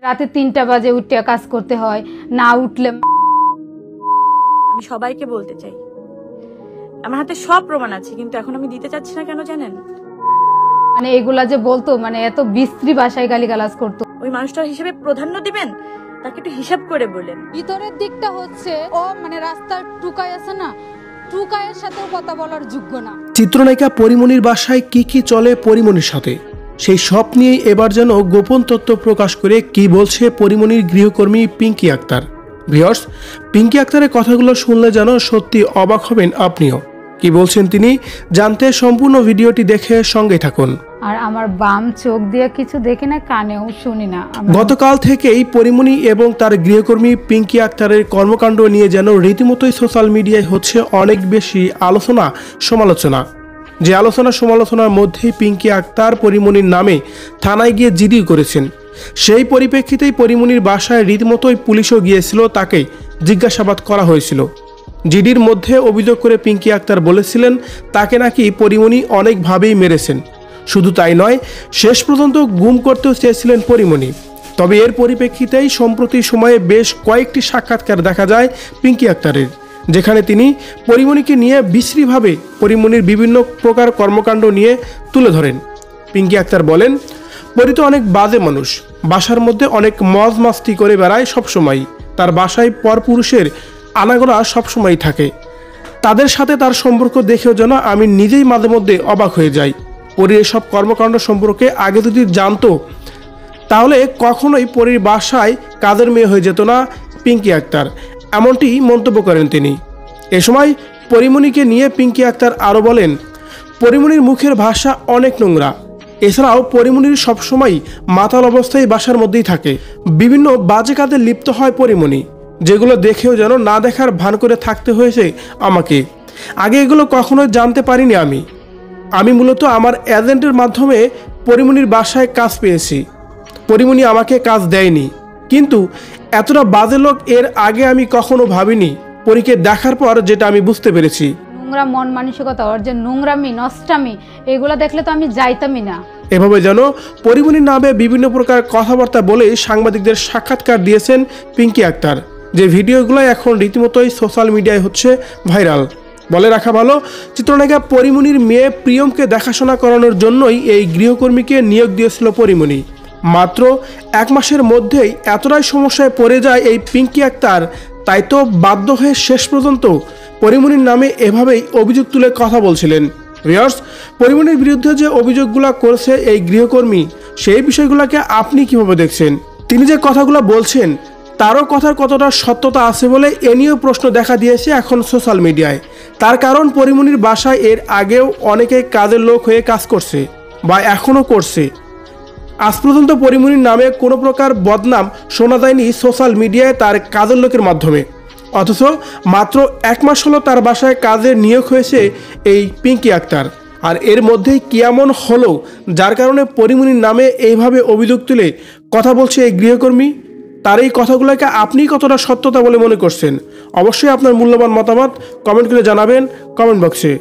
রাতে 3টা বাজে উঠে কাজ করতে হয়, না উঠলে আমি সবাইকে বলতে চাই, আমার হাতে সব প্রমাণ আছে, কিন্তু এখন আমি দিতে চাচ্ছি না। কেন জানেন? মানে এগুলা যে বলতো, মানে এত বিশ্রী ভাষায় গালিগালাজ করতো। ওই মানুষটার হিসেবে প্রাধান্য দিবেন, তাকে একটু হিসাব করে বলেন। ভিতরের দিকটা হচ্ছে ও মানে রাস্তার টুকাই আছে না, টুকাইয়ের সাথেও কথা বলার যোগ্য না। চিত্রনায়িকা পরিমণির বাসায় কি চলে পরিমণির সাথে, সেই সব নিয়েই এবার যেন গোপন তথ্য প্রকাশ করে কি বলছে পরিমণির গৃহকর্মী পিঙ্কি আক্তার। ভিউয়ার্স, পিঙ্কি আক্তারের কথাগুলো শুনলে যেন সত্যি অবাক হবেন আপনিও। কি বলছেন তিনি জানতে সম্পূর্ণ ভিডিওটি দেখে সঙ্গে থাকুন। আর আমার বাম চোখ দিয়ে কিছু দেখি না, কানেও শুনি না। গতকাল থেকেই পরিমণি এবং তার গৃহকর্মী পিঙ্কি আক্তারের কর্মকাণ্ড নিয়ে যেন রীতিমতোই সোশ্যাল মিডিয়ায় হচ্ছে অনেক বেশি আলোচনা সমালোচনা। যে আলোচনা সমালোচনার মধ্যেই পিঙ্কি আক্তার পরিমণির নামে থানায় গিয়ে জিডি করেছেন। সেই পরিপ্রেক্ষিতেই পরিমণির বাসায় রীতিমতোই পুলিশও গিয়েছিল, তাকে জিজ্ঞাসাবাদ করা হয়েছিল। জিডির মধ্যে অভিযোগ করে পিঙ্কি আক্তার বলেছিলেন তাকে নাকি পরিমণি অনেকভাবেই মেরেছেন। শুধু তাই নয়, শেষ পর্যন্ত গুম করতেও চেয়েছিলেন পরিমণি। তবে এর পরিপ্রেক্ষিতেই সম্প্রতি সময়ে বেশ কয়েকটি সাক্ষাৎকার দেখা যায় পিঙ্কি আক্তারের, যেখানে তিনি পরিমণিকে নিয়ে বিশ্রীভাবে পরিমণির বিভিন্ন প্রকার কর্মকাণ্ড নিয়ে তুলে ধরেন। পিঙ্কি আক্তার বলেন, পরি তো অনেক বাজে মানুষ, বাসার মধ্যে অনেক মজ মাস্তি করে বেড়ায় সবসময়, তার বাসায় পরপুরুষের আনাগোনা সবসময় থাকে, তাদের সাথে তার সম্পর্ক দেখেও যেন আমি নিজেই মাঝে মধ্যে অবাক হয়ে যাই। পরীর এসব কর্মকাণ্ড সম্পর্কে আগে যদি জানতো তাহলে কখনোই পরীর বাসায় কাজের মেয়ে হয়ে যেত না পিঙ্কি আক্তার, এমনটি মন্তব্য করেন তিনি। এ সময় পরিমণিকে নিয়ে পিঙ্কি আক্তার আরও বলেন, পরিমণির মুখের ভাষা অনেক নোংরা। এছাড়াও পরিমণির সবসময় মাতাল অবস্থায় বাসার মধ্যেই থাকে, বিভিন্ন বাজে কাজে লিপ্ত হয় পরিমণি, যেগুলো দেখেও যেন না দেখার ভান করে থাকতে হয়েছে আমাকে। আগে এগুলো কখনোই জানতে পারিনি আমি মূলত আমার এজেন্টের মাধ্যমে পরিমণির বাসায় কাজ পেয়েছি। পরিমণি আমাকে কাজ দেয়নি, কিন্তু এতটা বাজে লোক এর আগে আমি কখনো ভাবিনি। পরীকে দেখার পর যেটা আমি বুঝতে পেরেছি, নোংরা মন মানসিকতা, ওর যে নোংরামি নষ্টামি, এগুলা দেখলে তো আমি যাইতামই না। এভাবে যেন পরিমণির নামে বিভিন্ন প্রকার কথাবার্তা বলে সাংবাদিকদের সাক্ষাৎকার দিয়েছেন পিঙ্কি আক্তার, যে ভিডিওগুলো এখন রীতিমতোই সোশ্যাল মিডিয়ায় হচ্ছে ভাইরাল। বলে রাখা ভালো, চিত্রনায়িকা পরিমণির মেয়ে প্রিয়মকে দেখাশোনা করানোর জন্যই এই গৃহকর্মীকে নিয়োগ দিয়েছিল পরিমণি। মাত্র 1 মাসের মধ্যেই এতটাই সমস্যায় পড়ে যায় এই পিঙ্কি আক্তার, তাই তো বাধ্য হয়ে শেষ পর্যন্ত পরিমণির নামে এভাবেই অভিযোগ তুলে কথা বলছিলেন। ভিউয়ার্স, পরিমণির বিরুদ্ধে যে অভিযোগগুলো করেছে এই গৃহকর্মী, সেই বিষয়গুলোকে আপনি কিভাবে দেখছেন? তিনি যে কথাগুলো বলছেন তারও কথার কতটা সত্যতা আছে বলে এ নিয়েও প্রশ্ন দেখা দিয়েছে এখন সোশ্যাল মিডিয়ায়। তার কারণ পরিমণির বাসায় এর আগেও অনেকে কাজের লোক হয়ে কাজ করছে বা এখনও করছে। আজ পর্যন্ত পরিমণির নামে কোনো প্রকার বদনাম শোনা যায়নি সোশ্যাল মিডিয়ায় তার কাজের লোকের মাধ্যমে। অথচ মাত্র 1 মাস হলো তার বাসায় কাজে নিয়োগ হয়েছে এই পিঙ্কি আক্তার। আর এর মধ্যেই কি এমন হলো যার কারণে পরিমণির নামে এইভাবে অভিযোগ তুলে কথা বলছে এই গৃহকর্মী? তার এই কথাগুলোকে আপনি কতটা সত্যতা বলে মনে করছেন? অবশ্যই আপনার মূল্যবান মতামত কমেন্ট করে জানাবেন কমেন্ট বক্সে।